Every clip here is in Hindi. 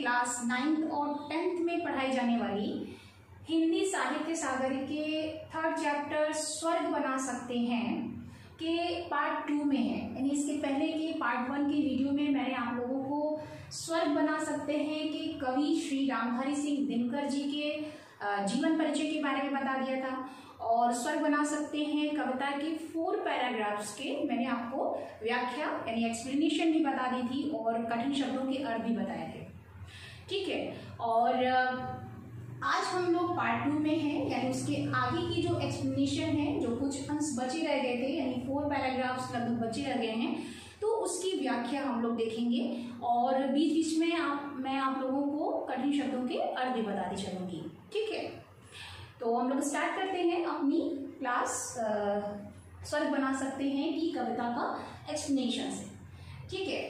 क्लास 9th और 10th में पढ़ाई जाने वाली हिंदी साहित्य सागर के 3rd चैप्टर स्वर्ग बना सकते हैं के पार्ट 2 में है। यानी इसके पहले के पार्ट 1 के वीडियो में मैंने आप लोगों को स्वर्ग बना सकते हैं कि कवि श्री रामधारी सिंह दिनकर जी के जीवन परिचय के बारे में बता दिया था, और स्वर्ग बना सकते हैं कविता के 4 पैराग्राफ्स के मैंने आपको व्याख्या यानी एक्सप्लेनेशन भी बता दी थी और कठिन शब्दों के अर्थ भी बताए थे। ठीक है, और आज हम लोग पार्ट 2 में हैं, यानी उसके आगे की जो एक्सप्लेनेशन है, जो कुछ अंश बचे रह गए थे, यानी 4 पैराग्राफ्स लगभग बचे रह गए हैं, तो उसकी व्याख्या हम लोग देखेंगे और बीच बीच में मैं आप लोगों को कठिन शब्दों के अर्थ भी बताती चलूंगी। ठीक है, तो हम लोग स्टार्ट करते हैं अपनी क्लास स्वर्ग बना सकते हैं की कविता का एक्सप्लेनेशन से। ठीक है,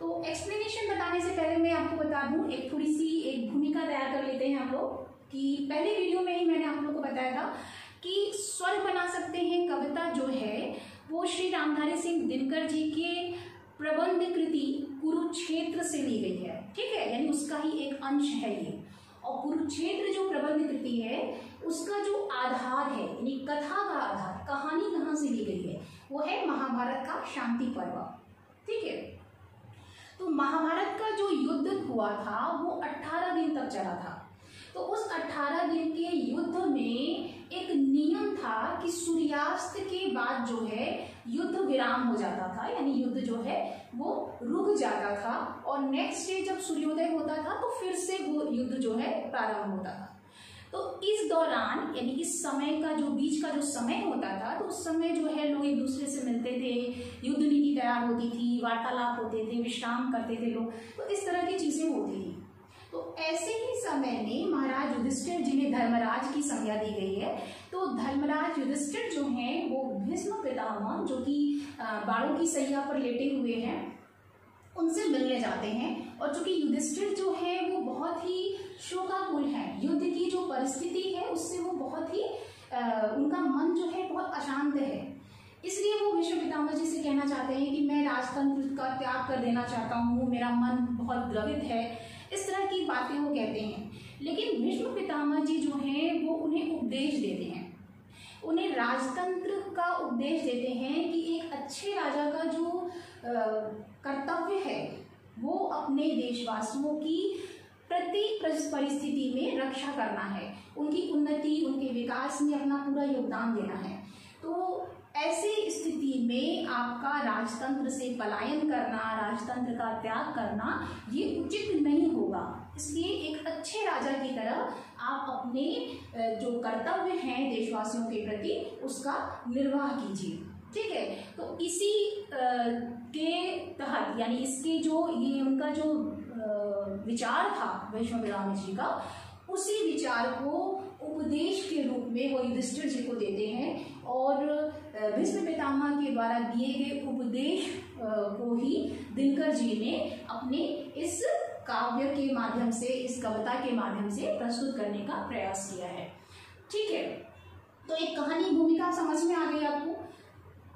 तो एक्सप्लेनेशन बताने से पहले मैं आपको बता दूं, एक थोड़ी सी एक भूमिका तैयार कर लेते हैं हम लोग कि पहले वीडियो में ही मैंने आप लोगों को बताया था कि स्वर्ग बना सकते हैं कविता जो है वो श्री रामधारी सिंह दिनकर जी के प्रबंध कृति कुरुक्षेत्र से ली गई है। ठीक है, यानी उसका ही एक अंश है ये, और कुरुक्षेत्र जो प्रबंध कृति है उसका जो आधार है, यानी कथा का आधार, कहानी कहाँ से ली गई है, वो है महाभारत का शांति पर्व। ठीक है, तो महाभारत का जो युद्ध हुआ था वो 18 दिन तक चला था। तो उस 18 दिन के युद्ध में एक नियम था कि सूर्यास्त के बाद जो है युद्ध विराम हो जाता था, यानी युद्ध जो है वो रुक जाता था, और नेक्स्ट डे जब सूर्योदय होता था तो फिर से वो युद्ध जो है प्रारंभ होता था। तो इस दौरान यानी इस समय का जो बीच का जो समय होता था, तो उस समय जो है लोग एक दूसरे से मिलते थे, युद्ध नीति तैयार होती थी, वार्तालाप होते थे, विश्राम करते थे लोग, तो इस तरह की चीजें होती थी। तो ऐसे ही समय में महाराज युधिष्ठिर जिन्हें धर्मराज की संज्ञा दी गई है, तो धर्मराज युधिष्ठिर जो हैं वो भीष्म पितामह जो कि बाणों की सैया पर लेटे हुए हैं उनसे मिलने जाते हैं। और चूंकि युधिष्ठिर जो है वो बहुत ही शोकाकुल है, युद्ध की जो परिस्थिति है उससे वो बहुत ही उनका मन जो है बहुत अशांत है, इसलिए वो भीष्म पितामह जी से कहना चाहते हैं कि मैं राजतंत्र का त्याग कर देना चाहता हूँ, मेरा मन बहुत द्रवित है, इस तरह की बातें वो कहते हैं। लेकिन भीष्म पितामह जी जो हैं वो उन्हें उपदेश देते हैं, उन्हें राजतंत्र का उपदेश देते हैं कि एक अच्छे राजा का जो कर्तव्य है वो अपने देशवासियों की प्रति परिस्थिति में रक्षा करना है, उनकी उन्नति उनके विकास में अपना पूरा योगदान देना है। तो ऐसी स्थिति में आपका राजतंत्र से पलायन करना, राजतंत्र का त्याग करना ये उचित नहीं होगा, इसलिए एक अच्छे राजा की तरह आप अपने जो कर्तव्य हैं देशवासियों के प्रति उसका निर्वाह कीजिए। ठीक है, तो इसी के तहत यानी इसके जो ये उनका जो विचार था भीष्म पितामह जी का, उसी विचार को उपदेश के रूप में वो युधिष्ठिर जी को देते हैं, और भीष्म पितामह के द्वारा दिए गए उपदेश को ही दिनकर जी ने अपने इस काव्य के माध्यम से, इस कविता के माध्यम से प्रस्तुत करने का प्रयास किया है। ठीक है, तो एक कहानी भूमिका समझ में आ गई आपको।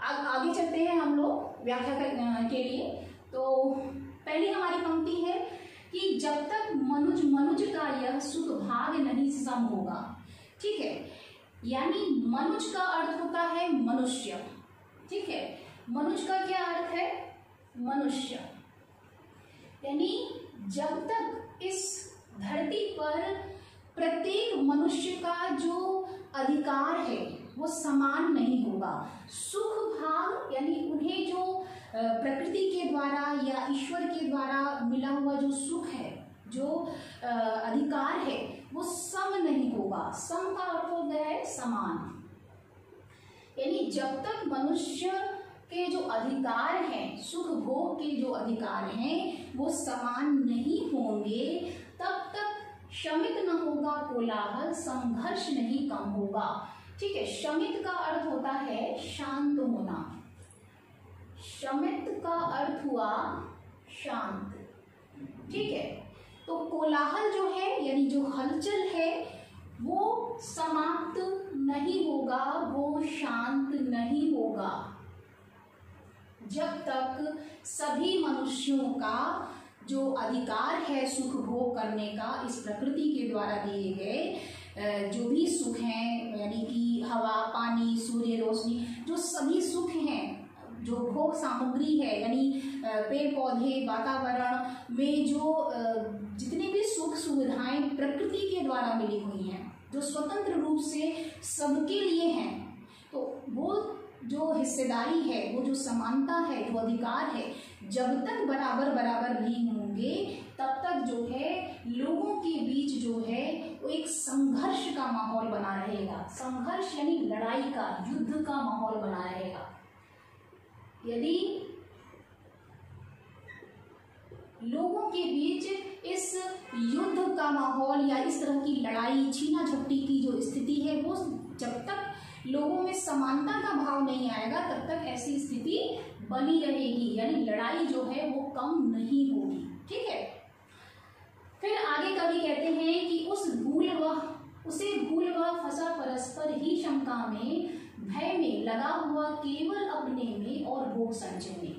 आगे चलते हैं हम लोग व्याख्या के लिए। तो पहली हमारी पंक्ति है कि जब तक मनुज का यह सुख भाग नहीं सम होगा। ठीक है, यानी मनुज का अर्थ होता है मनुष्य। ठीक है, मनुज का क्या अर्थ है? मनुष्य। यानी जब तक इस धरती पर प्रत्येक मनुष्य का जो अधिकार है वो समान नहीं होगा। सुख भाग यानी उन्हें जो प्रकृति के द्वारा या ईश्वर के द्वारा मिला हुआ जो सुख है, जो अधिकार है, वो सम नहीं होगा। सम का अर्थ होता है समान। यानी जब तक मनुष्य के जो अधिकार हैं, सुख भोग के जो अधिकार हैं, वो समान नहीं होंगे, तब तक शमित न होगा कोलाहल, संघर्ष नहीं कम होगा। ठीक है, शमित का अर्थ होता है शांत होना। शमित का अर्थ हुआ शांत। ठीक है, तो कोलाहल जो है यानी जो हलचल है वो समाप्त नहीं होगा, वो शांत नहीं होगा जब तक सभी मनुष्यों का जो अधिकार है सुख भोग करने का, इस प्रकृति के द्वारा दिए गए जो भी सुख हैं, यानी कि हवा, पानी, सूर्य रोशनी, जो सभी सुख हैं, जो भोग सामग्री है, यानी पेड़ पौधे, वातावरण में जो जितनी भी सुख सुविधाएं प्रकृति के द्वारा मिली हुई हैं, जो स्वतंत्र रूप से सबके लिए हैं, तो वो जो हिस्सेदारी है, वो जो समानता है, जो अधिकार है, जब तक बराबर बराबर नहीं होंगे तब तक जो है लोगों के बीच जो है वो एक संघर्ष का माहौल बना रहेगा। संघर्ष यानी लड़ाई का, युद्ध का माहौल बना रहेगा। यदि लोगों के बीच इस युद्ध का माहौल या इस तरह की लड़ाई, छीना झपटी की जो स्थिति है, वो जब तक लोगों में समानता का भाव नहीं आएगा तब तक ऐसी स्थिति बनी रहेगी, यानी लड़ाई जो है वो कम नहीं होगी। ठीक है। फिर आगे कवि कहते हैं कि उसे भूल व फंसा परस्पर ही शंका में, भय में लगा हुआ केवल अपने में और भोग संचय में।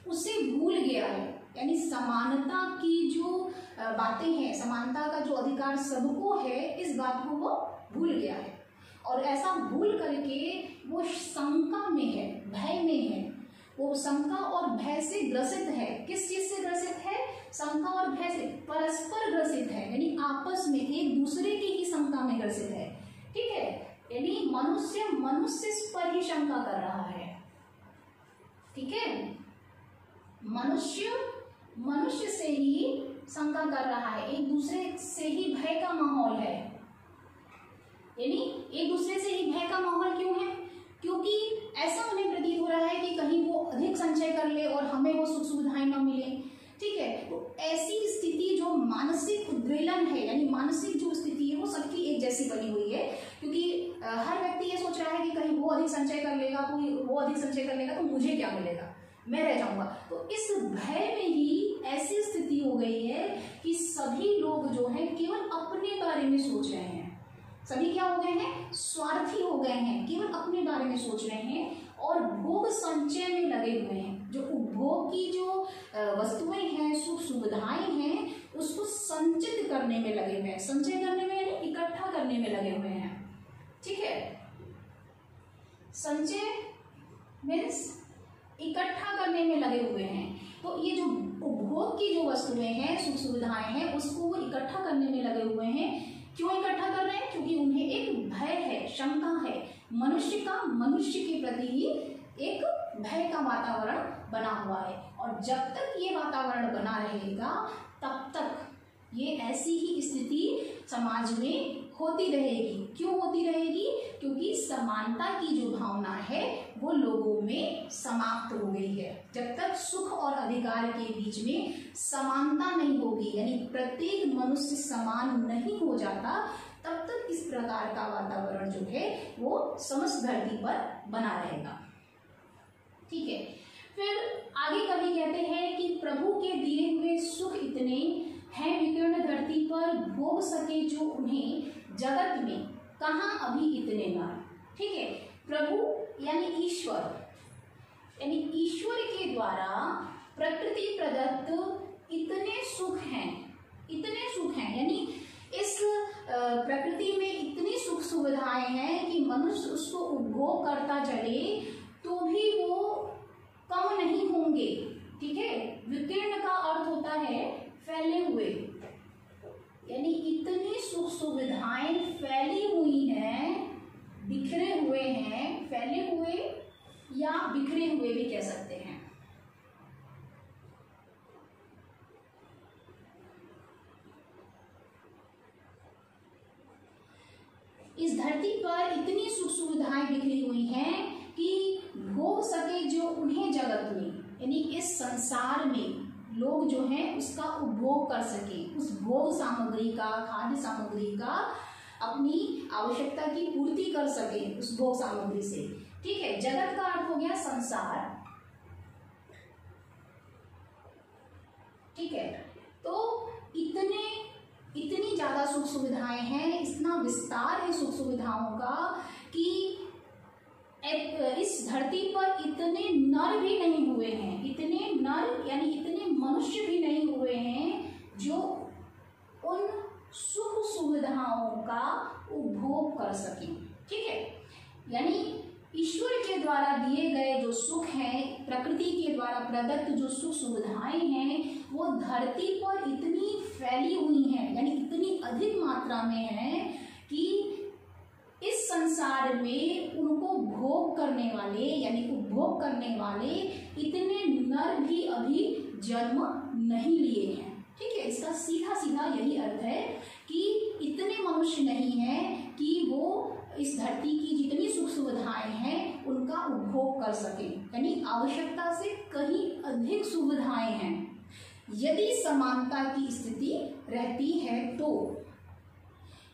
उसे भूल गया है, यानी समानता की जो बातें हैं, समानता का जो अधिकार सबको है, इस बात को वो भूल गया है। और ऐसा भूल करके वो शंका में है, भय में है, वो शंका और भय से ग्रसित है। किस चीज से ग्रसित है? शंका और भय से परस्पर ग्रसित है, यानी आपस में एक दूसरे की ही शंका में ग्रसित है। ठीक है, यानी मनुष्य पर ही शंका कर रहा है। ठीक है, मनुष्य से ही शंका कर रहा है, एक दूसरे से ही भय का माहौल है। यानी एक दूसरे से ही भय का माहौल क्यों है? क्योंकि ऐसा उन्हें प्रतीत हो रहा है कि कहीं वो अधिक संचय कर ले और हमें वो सुख सुविधाएं न मिले। ठीक है, तो ऐसी स्थिति जो मानसिक उद्वेलन है, यानी मानसिक जो स्थिति है वो सबकी एक जैसी बनी हुई है, क्योंकि हर व्यक्ति ये सोच रहा है कि कहीं वो अधिक संचय कर लेगा, कोई वो अधिक संचय कर लेगा तो मुझे क्या मिलेगा, मैं रह जाऊंगा। तो इस भय में ही ऐसी स्थिति हो गई है कि सभी लोग जो है केवल अपने बारे में सोच रहे हैं। सभी क्या हो गए हैं? स्वार्थी हो गए हैं, केवल अपने बारे में सोच रहे हैं और भोग संचय में लगे हुए हैं। जो उपभोग की जो वस्तुएं हैं, सुख सुविधाएं हैं, उसको संचित करने में लगे हुए हैं। संचय करने में यानी इकट्ठा करने में लगे हुए हैं। ठीक है, संचय मीन्स इकट्ठा करने में लगे हुए हैं। तो ये जो उपभोग की जो वस्तुएं हैं, सुख सुविधाएं हैं, उसको वो इकट्ठा करने में लगे हुए हैं। क्यों इकट्ठा कर रहे हैं? क्योंकि उन्हें एक भय है, शंका है, मनुष्य के प्रति ही एक भय का वातावरण बना हुआ है। और जब तक ये वातावरण बना रहेगा तब तक ये ऐसी ही स्थिति समाज में होती रहेगी। क्यों होती रहेगी? क्योंकि समानता की जो भावना है वो लोगों में समाप्त हो गई है। जब तक सुख और अधिकार के बीच में समानता नहीं होगी, यानी प्रत्येक मनुष्य समान नहीं हो जाता, तब तक इस प्रकार का वातावरण जो है वो समस्त धरती पर बना रहेगा। ठीक है, फिर आगे कवि कहते हैं कि प्रभु के दिए हुए सुख इतने हैं विकीर्ण धरती पर, भोग सके जो उन्हें जगत में कहाँ अभी इतने न। ठीक है, प्रभु यानी ईश्वर के द्वारा प्रकृति प्रदत्त इतने सुख हैं, यानी इस प्रकृति में इतनी सुख सुविधाएं हैं कि मनुष्य उसको उपभोग करता चले तो भी वो कम नहीं होंगे। ठीक है, विकीर्ण का अर्थ होता है फैले हुए, यानी इतनी सुख सुविधाएं फैली हुई हैं, बिखरे हुए हैं, फैले हुए या बिखरे हुए भी कह सकते हैं। इस धरती पर इतनी सुख सुविधाएं बिखरी हुई हैं कि भोग सके जो उन्हें जगत में, यानी इस संसार में लोग जो हैं उसका उपभोग कर सके, उस भोग सामग्री का, खाद्य सामग्री का अपनी आवश्यकता की पूर्ति कर सके उस भोग सामग्री से। ठीक है, जगत का अर्थ हो गया संसार। ठीक है, तो इतनी ज्यादा सुख सुविधाएं हैं, इतना विस्तार है सुख सुविधाओं का कि इस धरती पर इतने नर भी नहीं हुए हैं, इतने नर यानी इतने मनुष्य भी नहीं हुए हैं जो उन सुख सुविधाओं का उपभोग कर सकें। ठीक है, यानी ईश्वर के द्वारा दिए गए जो सुख हैं, प्रकृति के द्वारा प्रदत्त जो सुख सुविधाएं हैं, वो धरती पर इतनी फैली हुई हैं, यानी इतनी अधिक मात्रा में है कि इस संसार में उनको भोग करने वाले यानी उपभोग करने वाले इतने नर भी अभी जन्म नहीं लिए हैं। ठीक है, इसका सीधा सीधा यही अर्थ है कि इतने मनुष्य नहीं है कि वो इस धरती की जितनी सुख सुविधाएं हैं उनका उपभोग कर सके, यानी आवश्यकता से कहीं अधिक सुविधाएं हैं। यदि समानता की स्थिति रहती है तो,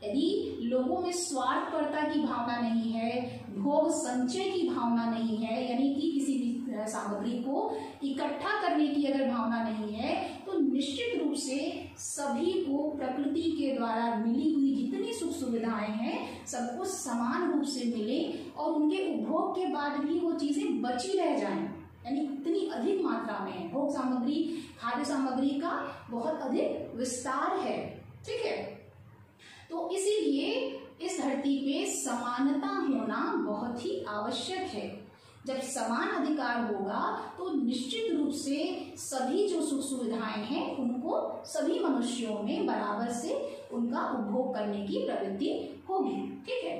यदि लोगों में स्वार्थपरता की भावना नहीं है, भोग संचय की भावना नहीं है, यानी कि किसी भी सामग्री को इकट्ठा करने की अगर भावना नहीं है, तो निश्चित रूप से सभी को प्रकृति के द्वारा मिली हुई जितनी सुख सुविधाएं हैं सबको समान रूप से मिले और उनके उपभोग के बाद भी वो चीजें बची रह जाएं, यानी इतनी अधिक मात्रा में भोग सामग्री, खाद्य सामग्री का बहुत अधिक विस्तार है। ठीक है, तो इसीलिए इस धरती पे समानता होना बहुत ही आवश्यक है। जब समान अधिकार होगा तो निश्चित रूप से सभी जो सुख सुविधाएं हैं उनको सभी मनुष्यों में बराबर से उनका उपभोग करने की प्रवृत्ति होगी। ठीक है,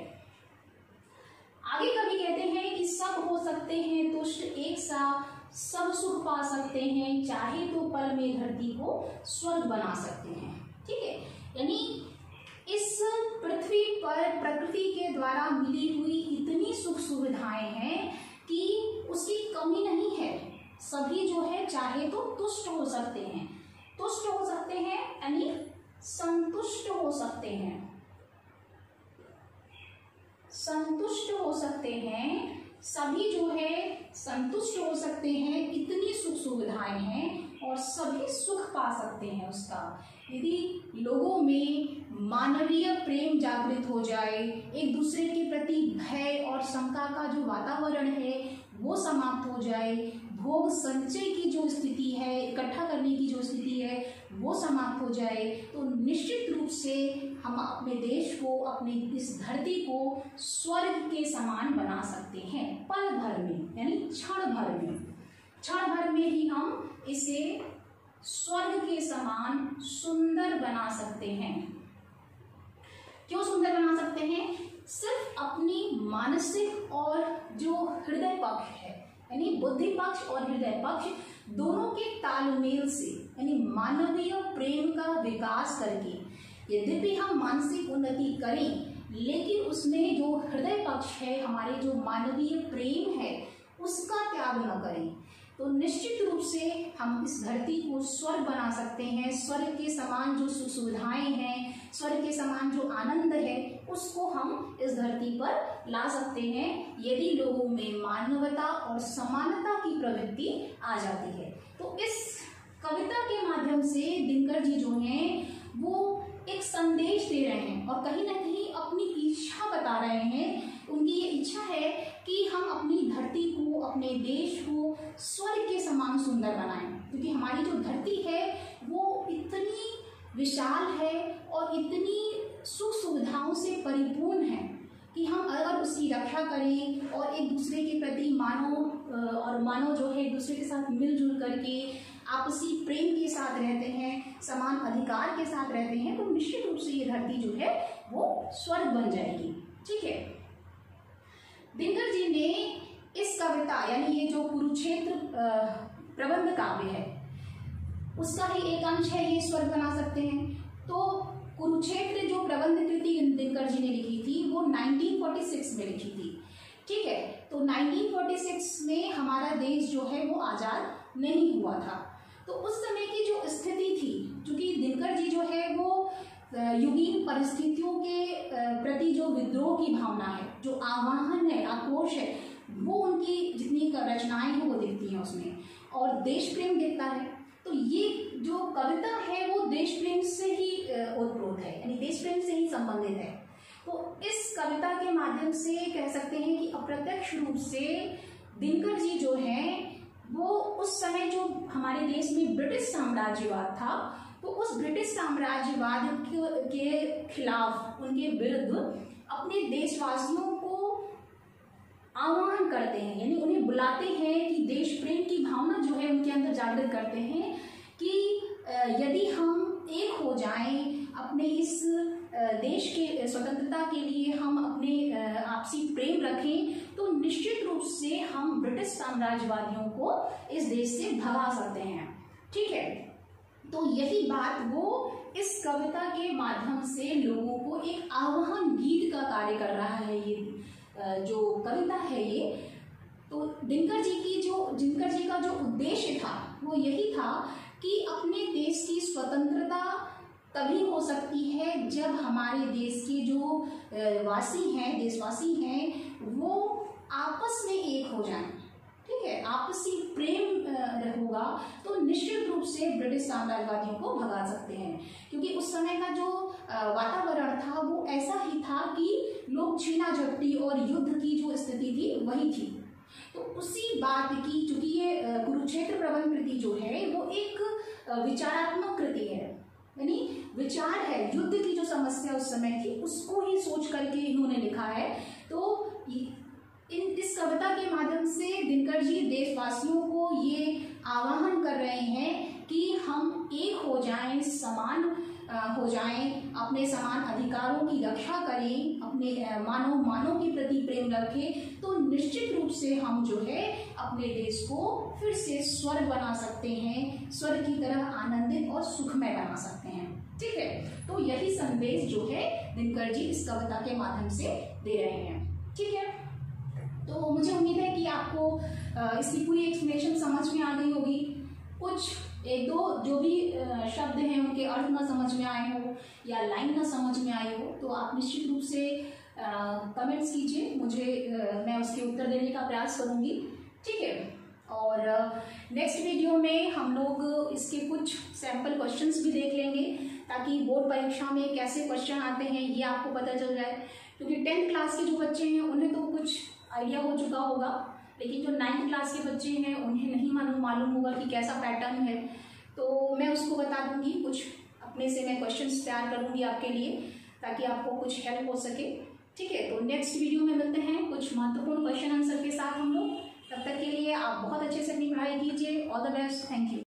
आगे कभी कहते हैं कि सब हो सकते हैं तुष्ट एक सा, सब सुख पा सकते हैं, चाहे तो पल में धरती को स्वर्ग बना सकते हैं। ठीक है, यानी इस पृथ्वी पर प्रकृति के द्वारा मिली हुई इतनी सुख सुविधाएं हैं कि उसकी कमी नहीं है। सभी जो है चाहे तो तुष्ट हो सकते हैं, तुष्ट हो सकते हैं यानी संतुष्ट हो सकते हैं, संतुष्ट हो सकते हैं, सभी जो है संतुष्ट हो सकते हैं, इतनी सुख सुविधाएं हैं और सभी सुख पा सकते हैं उसका। यदि लोगों में मानवीय प्रेम जागृत हो जाए, एक दूसरे के प्रति भय और शंका का जो वातावरण है वो समाप्त हो जाए, भोग संचय की जो स्थिति है, इकट्ठा करने की जो स्थिति है वो समाप्त हो जाए, तो निश्चित रूप से हम अपने देश को, अपने इस धरती को स्वर्ग के समान बना सकते हैं पल भर में, यानी क्षण भर में। क्षण भर में ही हम इसे स्वर्ग के समान सुंदर बना सकते हैं। क्यों सुंदर बना सकते हैं? सिर्फ अपनी मानसिक और जो हृदय पक्ष है, यानी बुद्धि पक्ष और हृदय पक्ष दोनों के तालमेल से, यानी मानवीय प्रेम का विकास करके। यद्यपि हम मानसिक उन्नति करें, लेकिन उसमें जो हृदय पक्ष है, हमारे जो मानवीय प्रेम है, उसका त्याग न करें, तो निश्चित रूप से हम इस धरती को स्वर्ग बना सकते हैं। स्वर्ग के समान जो सुख सुविधाएं हैं, स्वर्ग के समान जो आनंद है, उसको हम इस धरती पर ला सकते हैं यदि लोगों में मानवता और समानता की प्रवृत्ति आ जाती है। तो इस कविता के माध्यम से दिनकर जी जो हैं वो एक संदेश दे रहे हैं और कहीं ना कहीं अपनी इच्छा बता रहे हैं। उनकी ये इच्छा है कि हम अपनी धरती को, अपने देश को स्वर्ग के समान सुंदर बनाएं, क्योंकि हमारी जो धरती है वो इतनी विशाल है और इतनी सुख सुविधाओं से परिपूर्ण है कि हम अगर उसकी रक्षा करें और एक दूसरे के प्रति मानव जो है एक दूसरे के साथ मिलजुल करके आपसी प्रेम के साथ रहते हैं, समान अधिकार के साथ रहते हैं, तो निश्चित रूप से ये धरती जो है वो स्वर्ग बन जाएगी। ठीक है, दिनकर जी ने इस कविता यानी ये जो कुरुक्षेत्र प्रबंध काव्य है उसका ही एक अंश है ये स्वर्ग बना सकते हैं। तो कुरुक्षेत्र जो प्रबंध कृति दिनकर जी ने लिखी थी वो 1946 में लिखी थी। ठीक है, तो 1946 में हमारा देश जो है वो आजाद नहीं हुआ था। तो उस समय की जो स्थिति थी, क्योंकि दिनकर जी जो है वो युगीन परिस्थितियों के प्रति जो विद्रोह की भावना है, जो आह्वान है, आक्रोश है, वो उनकी जितनी रचनाएं हैं वो दिखती हैं उसमें, और देश प्रेम दिखता है। तो ये जो कविता है वो देश प्रेम से ही ओतप्रोत है, यानी देश प्रेम से ही संबंधित है। तो इस कविता के माध्यम से कह सकते हैं कि अप्रत्यक्ष रूप से दिनकर जी जो हैं वो उस समय जो हमारे देश में ब्रिटिश साम्राज्यवाद था, तो उस ब्रिटिश साम्राज्यवाद के खिलाफ, उनके विरुद्ध अपने देशवासियों को आह्वान करते हैं, यानी उन्हें बुलाते हैं कि देश प्रेम की भावना जो है उनके अंदर जागृत करते हैं कि यदि हम एक हो जाएं, अपने इस देश के स्वतंत्रता के लिए हम अपने आपसी प्रेम रखें, तो निश्चित रूप से हम ब्रिटिश साम्राज्यवादियों को इस देश से भगा सकते हैं। ठीक है, तो यही बात वो इस कविता के माध्यम से लोगों को एक आह्वान गीत का कार्य कर रहा है। ये जो कविता है ये, तो दिनकर जी का जो उद्देश्य था वो यही था कि अपने देश की स्वतंत्रता तभी हो सकती है जब हमारे देश के जो देशवासी हैं वो आपस में एक हो जाएं। ठीक है, आपसी प्रेम होगा तो निश्चित रूप से ब्रिटिश साम्राज्यवादियों को भगा सकते हैं, क्योंकि उस समय का जो वातावरण था वो ऐसा ही था कि लोग छीना झपटी और युद्ध की जो स्थिति थी वही थी। तो उसी बात की, चूंकि ये कुरुक्षेत्र प्रबंध कृति जो है वो एक विचारात्मक कृति है, यानी विचार है, युद्ध की जो समस्या उस समय थी उसको ही सोच करके इन्होंने लिखा है। तो इस कविता के माध्यम से दिनकर जी देशवासियों को ये आह्वान कर रहे हैं कि हम एक हो जाएं, समान हो जाएं, अपने समान अधिकारों की रक्षा करें, अपने मानव के प्रति प्रेम रखें, तो निश्चित रूप से हम जो है अपने देश को फिर से स्वर्ग बना सकते हैं, स्वर्ग की तरह आनंदित और सुखमय बना सकते हैं। ठीक है, तो यही संदेश जो है दिनकर जी इस कविता के माध्यम से दे रहे हैं। ठीक है, तो मुझे उम्मीद है कि आपको इसकी पूरी एक्सप्लेनेशन समझ में आ गई होगी। कुछ एक दो जो भी शब्द हैं उनके अर्थ ना समझ में आए हो या लाइन ना समझ में आई हो तो आप निश्चित रूप से कमेंट्स कीजिए, मुझे मैं उसके उत्तर देने का प्रयास करूंगी। ठीक है, और नेक्स्ट वीडियो में हम लोग इसके कुछ सैम्पल क्वेश्चंस भी देख लेंगे ताकि बोर्ड परीक्षा में कैसे क्वेश्चन आते हैं ये आपको पता चल जाए, क्योंकि 10th क्लास के जो बच्चे हैं उन्हें तो कुछ आइडिया हो चुका होगा, लेकिन जो 9th क्लास के बच्चे हैं उन्हें नहीं मालूम होगा कि कैसा पैटर्न है। तो मैं उसको बता दूंगी, कुछ अपने से मैं क्वेश्चंस तैयार करूंगी आपके लिए ताकि आपको कुछ हेल्प हो सके। ठीक है, तो नेक्स्ट वीडियो में मिलते हैं कुछ महत्वपूर्ण क्वेश्चन आंसर के साथ हम लोग। तब तक के लिए आप बहुत अच्छे से अपनी पढ़ाई कीजिए। All the best, thank you.